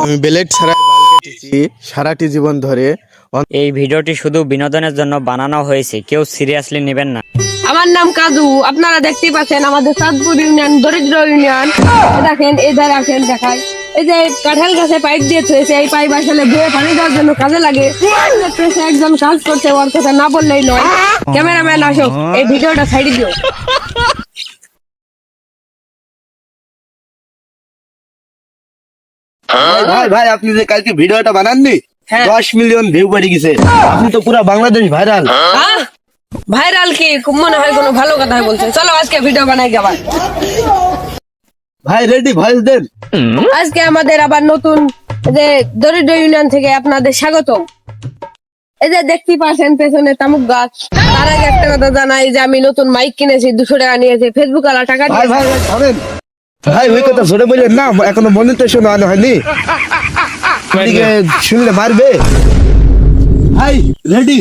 আমি ব্লেড ছাড়াই বাল কেটেছি সারাটি জীবন ধরে। এই ভিডিওটি শুধু বিনোদনের জন্য বানানো হয়েছে, কেউ সিরিয়াসলি নেবেন না। আমার নাম কাজু, আপনারা দেখতে পাচ্ছেন আমাদের চাঁদপুর ইউনিয়ন দরিদ্র ইউনিয়ন। দেখেন এদের রাখেন দেখায়, এই যে কাঁঠাল গাছে পাইপ দিয়ে থয়েছে, এই পাইপ আসলে ধুয়ে পানি দেওয়ার জন্য কাজে লাগে। একজন কাজ করছে, ওর কথা না বললেই নয়। ক্যামেরাম্যান আসো, এই ভিডিওটা সাইড দিও। ভাই ভাই আপনি যে কালকে ভিডিওটা বানাননি, হ্যাঁ। 10 মিলিয়ন ভিউ বেড়ে গেছে। আপনি তো পুরো বাংলাদেশ ভাইরাল। ভাইরাল কি মনে হয় কোনো ভালো কথা বলছে? চলো আজকে ভিডিও বানাই আবার। ভাই রেডি, ভয়েস দেন। আজকে আমাদের আবার নতুন যে দরিদ্র ইউনিয়ন থেকে আপনাদের স্বাগত। এই যে দেখতে পাচ্ছেন পেছনে তামুক গাছ। তার আগে একটা কথা জানাই যে আমি নতুন মাইক কিনেছি, 200 টাকা নিয়েছে, ফেসবুক আলা টাকা ভাই দিয়েছে। ভাই ভাই থামেন। ভাই ওই কথা জোরে বললেন না, এখনো মনিটেশন আনা হয়নি। এদিকে শুনলে মারবে। ভাই রেডি।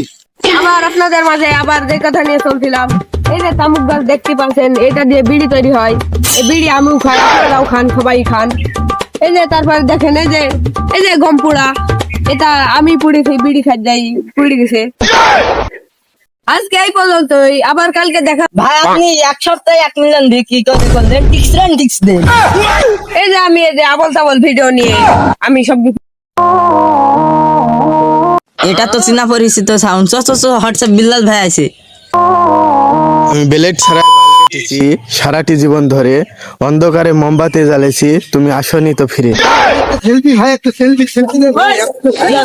আবার আপনাদের মাঝে আবার যে কথা নিয়ে চলছিলাম, এই যে তামুক গাছ দেখতে পাচ্ছেন, এটা দিয়ে বিড়ি তৈরি হয়। এই বিড়ি আমিও খাই, আপনারাও খান, সবাই খান। এই যে তারপর দেখেন এই যে গম পোড়া, এটা আমি পুড়েছি, বিড়ি খাই যাই পুড়ে গেছে। আজকে এই পর্যন্তই, আবার কালকে দেখা। ভাই আপনি এক সপ্তাহে 1 মিলিয়ন বিক্রি করে করলেন, টিক্স দেন। এই যে আমি এই যে আবল তাবল ভিডিও নিয়ে আমি সব এটা তো চিনা পরিচিত সাউন্ড। হোয়াটসঅ্যাপ বিল্লাল ভাই আছে। আমি ব্লেড ছাড়াই বাল কেটেছি সারাটি জীবন ধরে। অন্ধকারে মোমবাতি জ্বালেছি, তুমি আসনি তো ফিরে। সেলফি ভাই, একটা সেলফি নেন ভাই।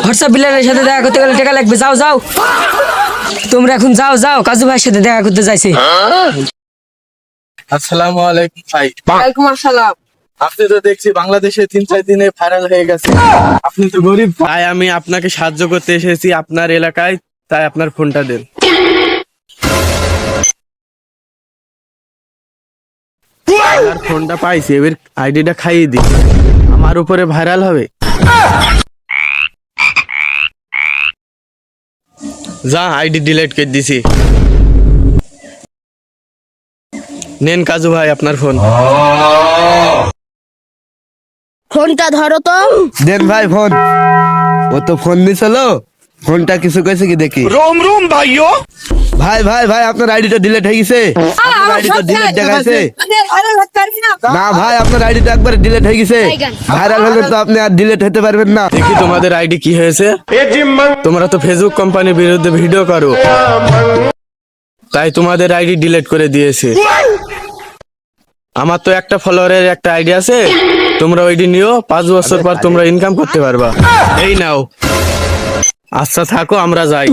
হোয়াটসঅ্যাপ বিল্লালের সাথে দেখা করতে গেলে টাকা লাগবে। যাও যাও, তোমরা এখন যাও, কাজু ভাইয়ের সাথে দেখা করতে যাইছে। আসসালামু আলাইকুম ভাই। ওয়ালাইকুম আসসালাম। আপনি তো দেখছি বাংলাদেশে 3-4 দিনে ভাইরাল হয়ে গেছে। আপনি তো গরিব, তাই আমি আপনাকে সাহায্য করতে এসেছি আপনার এলাকায়। তাই আপনার ফোনটা দেন। আমার ফোনটা পাইছি, এবার আইডিটা খাইয়ে দিই, আমার উপরে ভাইরাল হবে। যা, আইডি ডিলিট করে দিছি। নেন কাজু ভাই আপনার ফোন। ফোনটা ধরো তো। দেন ভাই ফোন। ও তো ফোন নিছিল, ফোনটা কিছু কইছে কি দেখি। রোম রোম ভাইও। ভাই ভাই ভাই আপনার আইডিটা ডিলিট হয়ে গেছে। আপনার আইডিটা ডিলিট দেখাইছে। না ভাই, আপনার আইডিটা একবারে ডিলিট হয়ে গেছে। ভাইরাল হলে তো আপনি আর ডিলিট হতে পারবেন না। দেখি তোমাদের আইডি কি হয়েছে। তোমরা তো ফেসবুক কোম্পানির বিরুদ্ধে ভিডিও করো, তাই তোমাদের আইডি ডিলিট করে দিয়েছে। আমার তো একটা ফলোয়ারের একটা আইডি আছে, তোমরা ওইডি নিও, 5 বছর পর তোমরা ইনকাম করতে পারবা। এই নাও। আচ্ছা থাকো, আমরা যাই।